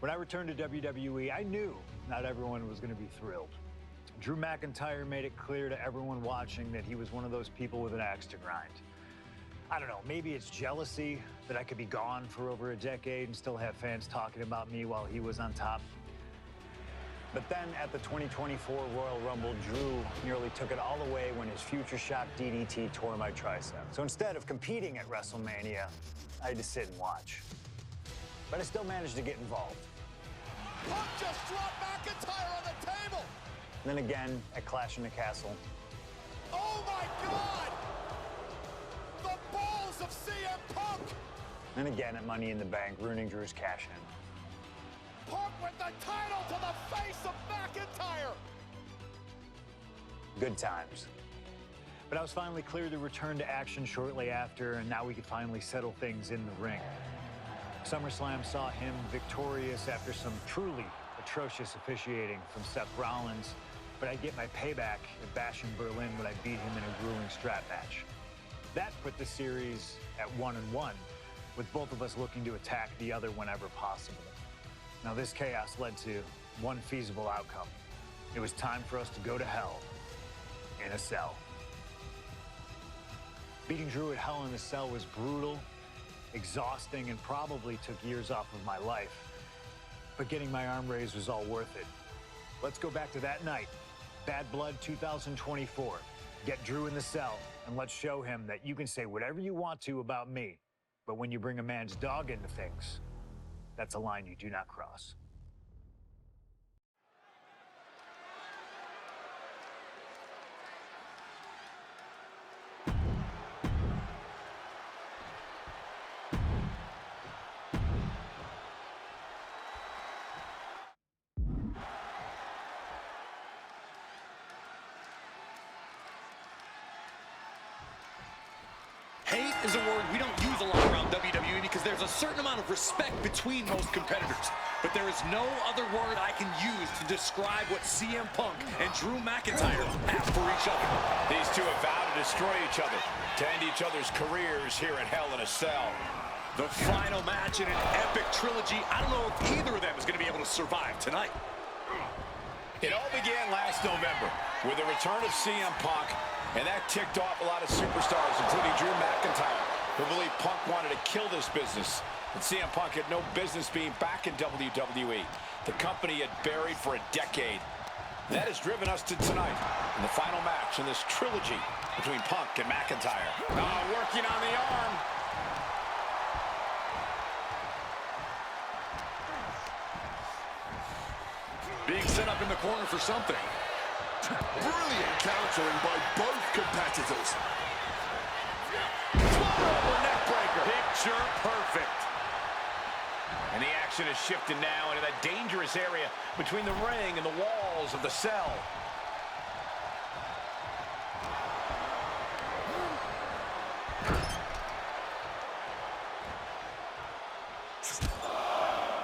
When I returned to WWE, I knew not everyone was going to be thrilled. Drew McIntyre made it clear to everyone watching that he was one of those people with an axe to grind. I don't know, maybe it's jealousy that I could be gone for over a decade and still have fans talking about me while he was on top. But then at the 2024 Royal Rumble, Drew nearly took it all away when his future shock DDT tore my tricep. So instead of competing at WrestleMania, I had to sit and watch. But I still managed to get involved. Punk just dropped McIntyre on the table! And then again at Clash in the Castle. Oh my God! The balls of CM Punk! And again at Money in the Bank, ruining Drew's cash-in. Punk with the title to the face of McIntyre! Good times. But I was finally cleared to return to action shortly after, and now we could finally settle things in the ring. SummerSlam saw him victorious after some truly atrocious officiating from Seth Rollins, but I'd get my payback at Bash in Berlin when I beat him in a grueling strap match. That put the series at 1-1, with both of us looking to attack the other whenever possible. Now this chaos led to one feasible outcome. It was time for us to go to hell in a cell. Beating Drew at Hell in a Cell was brutal, exhausting, and probably took years off of my life. But getting my arm raised was all worth it. Let's go back to that night, Bad Blood 2024. Get Drew in the cell, and let's show him that you can say whatever you want to about me, but when you bring a man's dog into things, that's a line you do not cross. Hate is a word we don't use a lot around WWE because there's a certain amount of respect between most competitors. But there is no other word I can use to describe what CM Punk and Drew McIntyre have for each other. These two have vowed to destroy each other, to end each other's careers here at Hell in a Cell. The final match in an epic trilogy. I don't know if either of them is going to be able to survive tonight. It all began last November with the return of CM Punk, and that ticked off a lot of superstars, including Drew McIntyre, who believed Punk wanted to kill this business. And CM Punk had no business being back in WWE, the company he had buried for a decade. That has driven us to tonight, in the final match in this trilogy between Punk and McIntyre. Working on the arm. Being set up in the corner for something. Brilliant countering by both competitors. Over neck breaker. Picture perfect. And the action is shifted now into that dangerous area between the ring and the walls of the cell.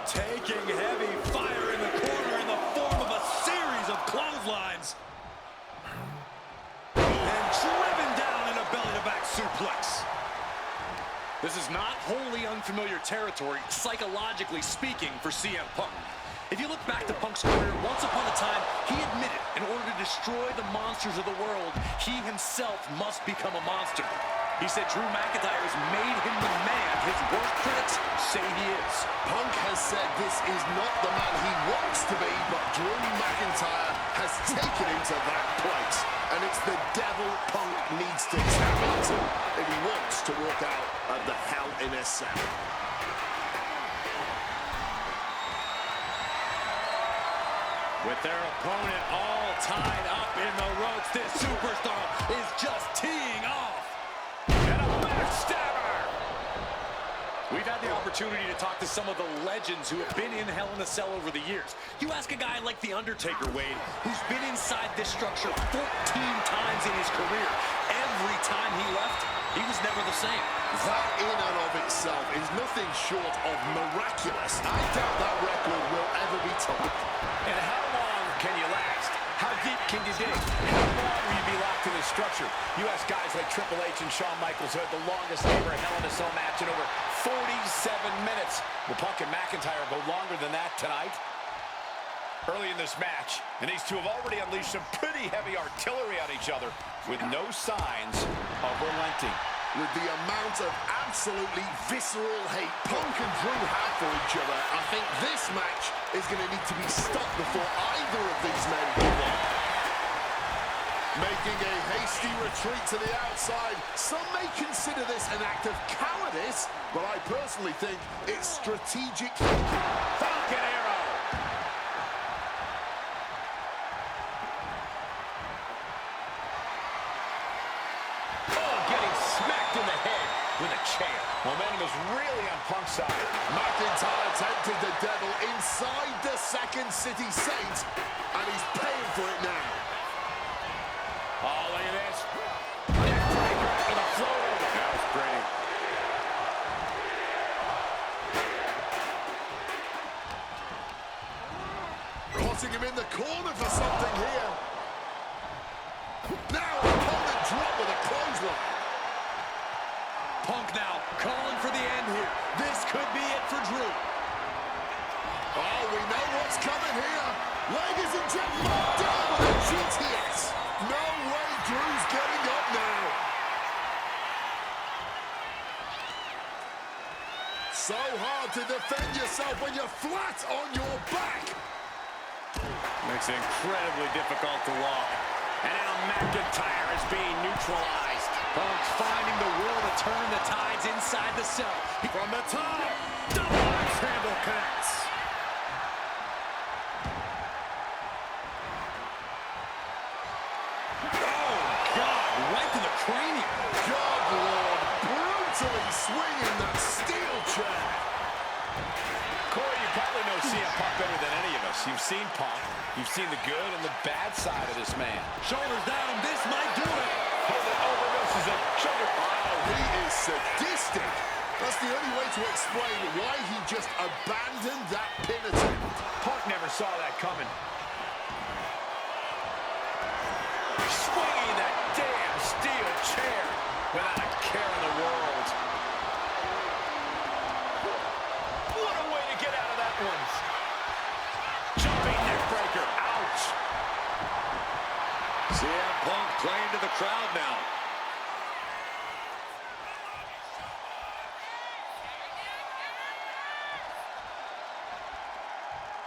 Taking heavy fire in the corner in the form of a series of clotheslines. And driven down in a belly-to-back suplex. This is not wholly unfamiliar territory, psychologically speaking, for CM Punk. If you look back to Punk's career, once upon a time, he admitted in order to destroy the monsters of the world, he himself must become a monster. He said Drew McIntyre has made him the man his worst critics say he is. Punk has said this is not the man he wants to be, but Drew McIntyre has taken him to that place. And it's the devil Punk needs to tap into if he wants to walk out of the Hell in a Cell. With their opponent all tied up in the ropes, this superstar is just teeing off. And a backstabber. We've had the opportunity to talk to some of the legends who have been in Hell in a Cell over the years. You ask a guy like The Undertaker, Wade, who's been inside this structure 14 times in his career. Every time he left, he was never the same. That in and of itself is nothing short of miraculous. I doubt that record will ever be topped. And how long can you last? How deep can you dig? How long will you be locked in this structure? You ask guys like Triple H and Shawn Michaels who had the longest ever Hell in a Cell match in over 47 minutes. Will Punk and McIntyre go longer than that tonight? Early in this match, and these two have already unleashed some pretty heavy artillery on each other with no signs of relenting. With the amount of absolutely visceral hate Punk and Drew have for each other, I think this match is going to need to be stopped before either of these men give up. Making a hasty retreat to the outside, some may consider this an act of cowardice, but I personally think it's strategic thinking. Falcon Arrow! With a chair. Momentum is really on Punk's side. McIntyre tempted the devil inside the Second City Saints, and he's paying for it now. Oh, look at this. Neckbreaker after the floater. That was pretty. Putting him in the corner for something here. Now, opponent drop with a clothesline. Punk now calling for the end here. This could be it for Drew. Oh, we know what's coming here. Ladies and gentlemen, down with a GTS. No way Drew's getting up now. So hard to defend yourself when you're flat on your back. Makes it incredibly difficult to walk. And now McIntyre is being neutralized. Punk's finding the will to turn the tides inside the cell. From the top, double axe handle connects. Oh, God, right to the cranium. God, Lord, brutally swinging that steel chair. Corey, you probably know CM Punk better than any of us. You've seen Punk. You've seen the good and the bad side of this man. Shoulders down, this might do it. Overdoses of sugar. Oh, he is sadistic. That's the only way to explain why he just abandoned that pin attempt. Punk never saw that coming. Swinging that damn steel chair without a care in the world. What a way to get out of that one. Jumping neckbreaker. Ouch. CM Punk playing to the crowd now.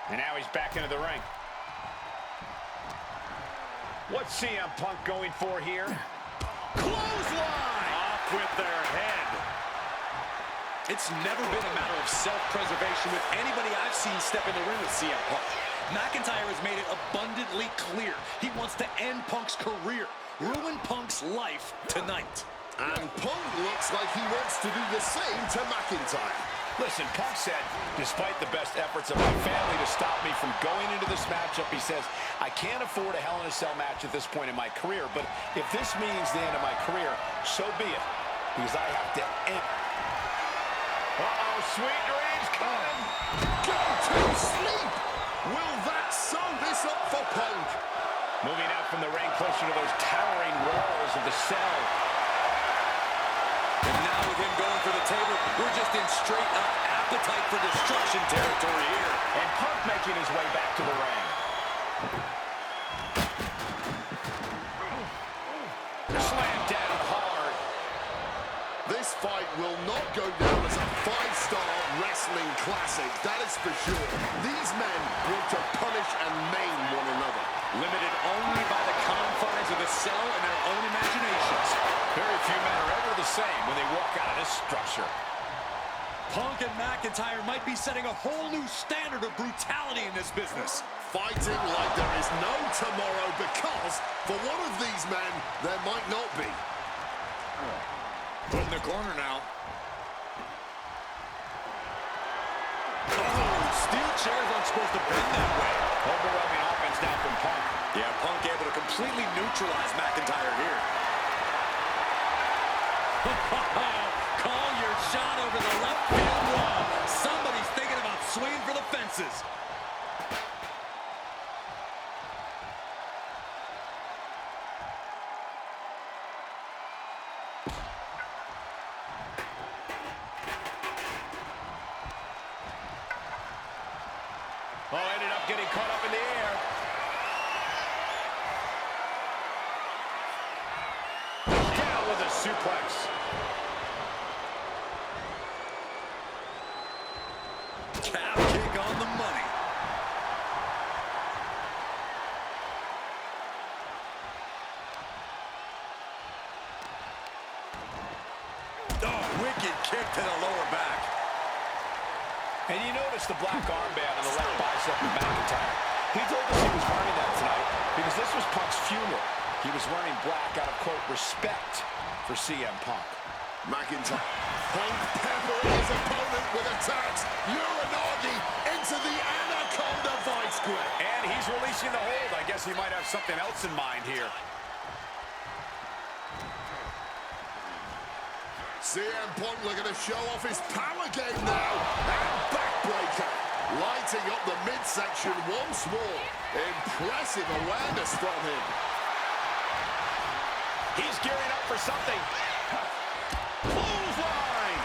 And now he's back into the ring. What's CM Punk going for here? Clothesline! Off with their head. It's never been a matter of self-preservation with anybody I've seen step in the ring with CM Punk. McIntyre has made it abundantly clear he wants to end Punk's career, ruin Punk's life tonight. And Punk looks like he wants to do the same to McIntyre. Listen, Punk said, despite the best efforts of my family to stop me from going into this matchup, he says, I can't afford a Hell in a Cell match at this point in my career, but if this means the end of my career, so be it, because I have to end. Uh-oh, sweet dreams coming. Go to sleep. Will that sew this up for Punk? Moving out from the ring closer to those towering walls of the cell. And now with him going for the table, we're just in straight-up appetite for destruction territory here. And Punk making his way back to the ring. Slam down hard. This fight will not go down as a five-star wrestling classic, that is for sure. These men want to punish and maim one another. Limited only by the confines of the cell and their own imaginations. Very few men are ever the same when they walk out of this structure. Punk and McIntyre might be setting a whole new standard of brutality in this business. Fighting like there is no tomorrow because, for one of these men, there might not be. Put in the corner now. Oh, steel chairs aren't supposed to bend that way. Overwhelming offense now from Punk. Yeah, Punk able to completely neutralize McIntyre here. Call your shot over the left field wall. Somebody's thinking about swinging for the fences. suplex. Calf kick on the money. Oh, wicked kick to the lower back. And you notice the black armband on the left bicep of McIntyre. He told us he was wearing that tonight because this was Punk's funeral. He was wearing black out of, quote, respect for CM Punk. McIntyre. Punk peppering his opponent with attacks. Uranagi into the Anaconda Vice Grip. And he's releasing the hold. I guess he might have something else in mind here. CM Punk looking to show off his power game now. And backbreaker. Lighting up the midsection once more. Impressive awareness from him. He's gearing up for something. Clothesline.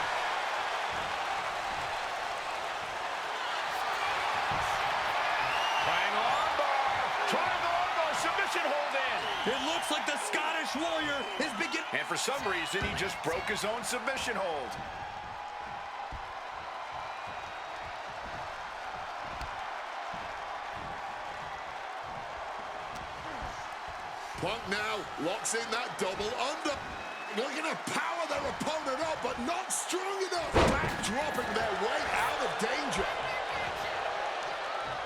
Triangle armbar. Triangle armbar. Submission hold in. It looks like the Scottish Warrior is beginning. And for some reason, he just broke his own submission hold. Punk now locks in that double under. Looking to power their opponent up, but not strong enough. Backdropping their way out of danger.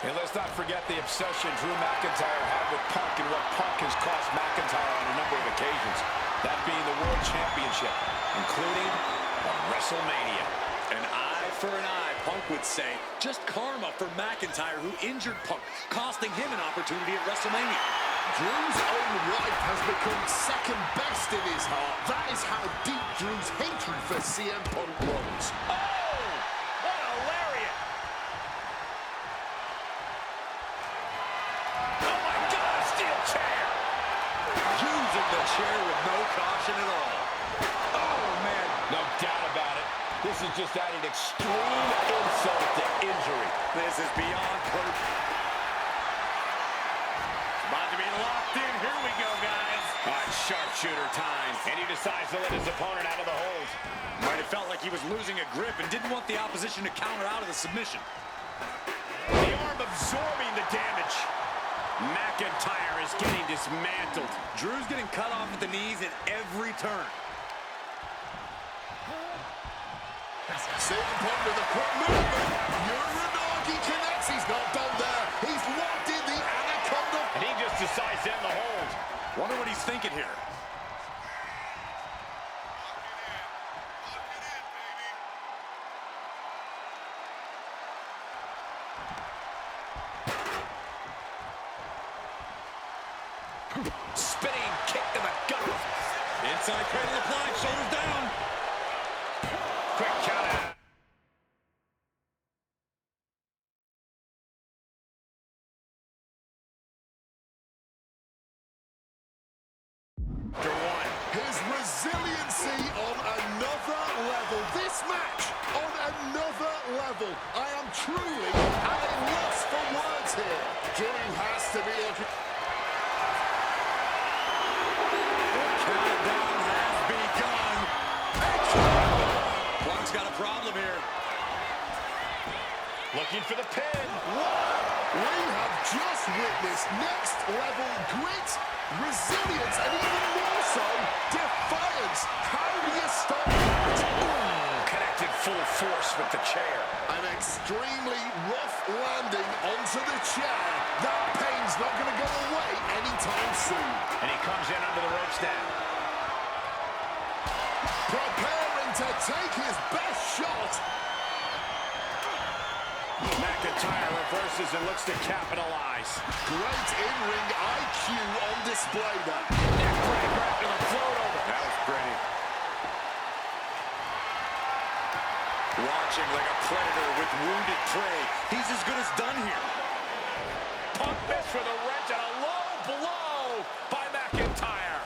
And let's not forget the obsession Drew McIntyre had with Punk and what Punk has cost McIntyre on a number of occasions. That being the World Championship, including at WrestleMania. An eye for an eye, Punk would say. Just karma for McIntyre, who injured Punk, costing him an opportunity at WrestleMania. Drew's own life has become second best in his heart. That is how deep Drew's hatred for CM Punk runs. Oh, what a lariat. Oh my God, a steel chair. Using the chair with no caution at all. Oh man, no doubt about it. This is just adding extreme insult to injury. This is beyond perfect. About to be locked in. Here we go, guys. All right, sharpshooter time. And he decides to let his opponent out of the hold. Might have felt like he was losing a grip and didn't want the opposition to counter out of the submission. The arm absorbing the damage. McIntyre is getting dismantled. Drew's getting cut off at the knees at every turn. CM Punk with a quick movement. Uranagi connects. He's not done there. He's locked in the Anaconda. And he just decides to end the hold. Wonder what he's thinking here. Spinning kick to the gut. Inside cradle applied, shoulders down. Quick count out. His resiliency on another level. This match on another level. I am truly at a loss for words here. Drew has to be looking. The countdown has begun. Punk's got a problem here. Looking for the pin. We have just witnessed next level grit, resilience, and even more so, defiance. How do you stop that? Connected full force with the chair. An extremely rough landing onto the chair. That pain's not going to go away anytime soon. And he comes in under the ropes now. Preparing to take his best shot. McIntyre reverses and looks to capitalize. Great in-ring IQ on display there. Neckbreaker after the float over. That was pretty. Watching like a predator with wounded prey. He's as good as done here. Punk missed with a wrench and a low blow by McIntyre.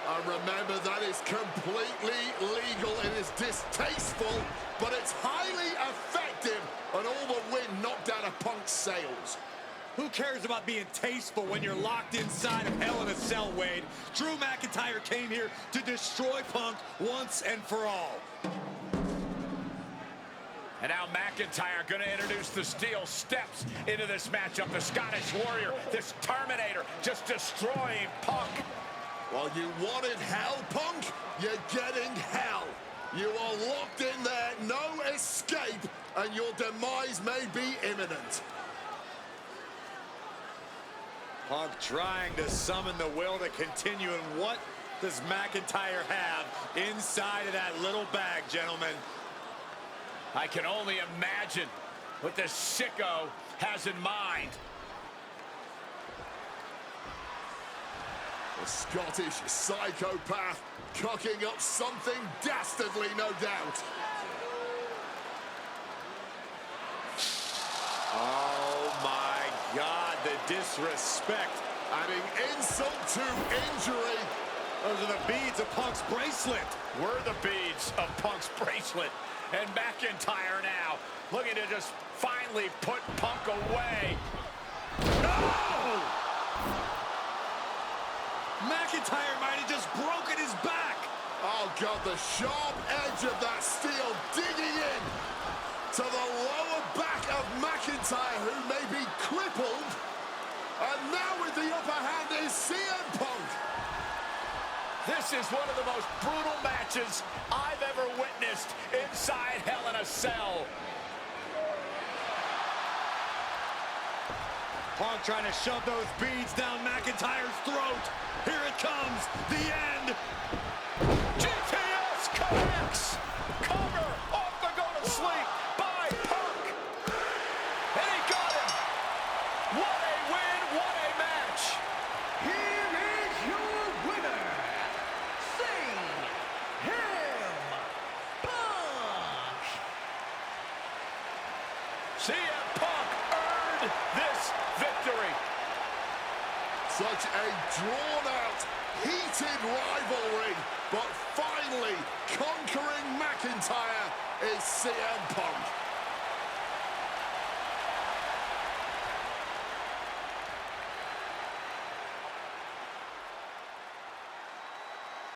And remember, that is completely legal. It is distasteful, but it's highly effective. And all the wind knocked out of Punk's sails. Who cares about being tasteful when you're locked inside of Hell in a Cell, Wade? Drew McIntyre came here to destroy Punk once and for all. And now McIntyre going to introduce the steel steps into this matchup. The Scottish Warrior, this Terminator, just destroying Punk. Well, you wanted hell, Punk? You're getting hell. You are locked in there, no escape, and your demise may be imminent. Punk trying to summon the will to continue, and what does McIntyre have inside of that little bag, gentlemen? I can only imagine what this sicko has in mind. The Scottish psychopath cooking up something dastardly, no doubt. Oh my God, the disrespect. Adding insult to injury. Those are the beads of Punk's bracelet. We're the beads of Punk's bracelet. And McIntyre now looking to just finally put Punk away. No! McIntyre might have just broken his back. Oh God, the sharp edge of that steel digging in to the lower back of McIntyre, who may be crippled. And now with the upper hand is CM Punk. This is one of the most brutal matches I've ever witnessed inside Hell in a Cell. Punk trying to shove those beads down McIntyre's throat. Here it comes, the end. GTS connects. Cover off the go to sleep by Punk. And he got him. What a win, what a match. Here is your winner, CM Punk earned this victory. Such a drawn-out, heated rivalry, but finally conquering McIntyre is CM Punk.